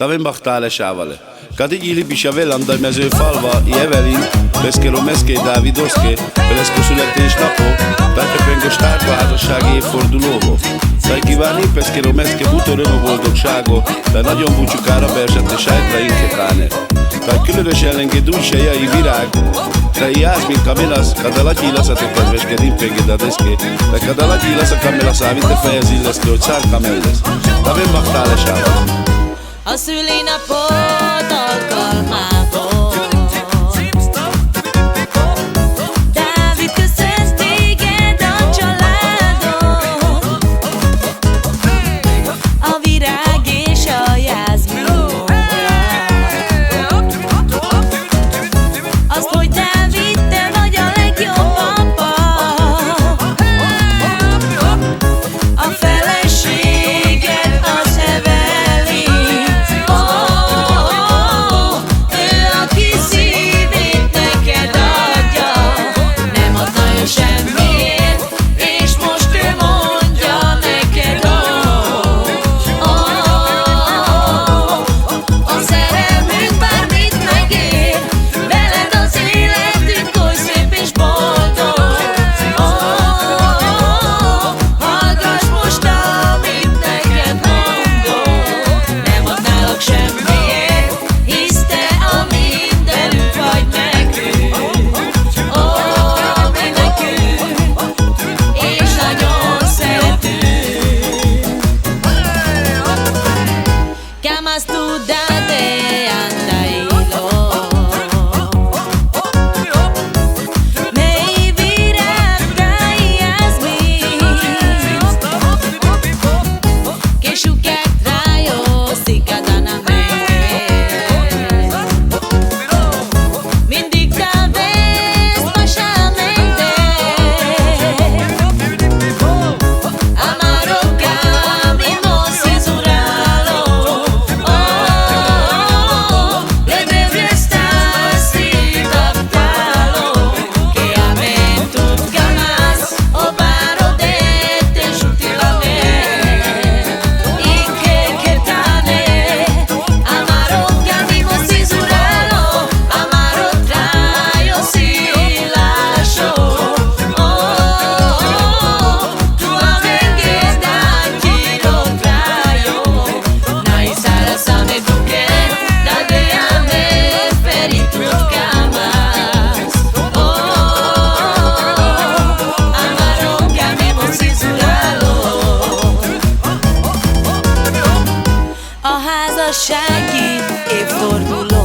T'avem bachtale sávale. Kadigi Libisavel andal mezőfalva, Evelyn, Beszkero Meszké Dávidoszké, Peleszko születésnapó, Tájpepengos tárgyházassági évfordulóvó. Taj kívánni Beszkero Meszké butó öröm boldogságo, de nagyon búcsukára persette sajtra inketáne. Taj különös ellengé dújsejai virág, Taj Jászmin Kamilasz, kada latyilasz a te kedveske dimpége deszké, de kada latyilasz a Kamilasz ávinte fejez illeszke, hogy szár kamellesz. T'avem bachtale sávale. A szülinapod alkalmából Dávid köszönt téged a családon, a virág és a jászmin. Azt, hogy Dávid, te vagy a legjobb apa, a feleséged az Evelyn. Llamas tú date anda hilo Mei virág jászmin Que suket rajos y cadáname Mindig talvez pasamente Amaro camino censurado A házassági évforduló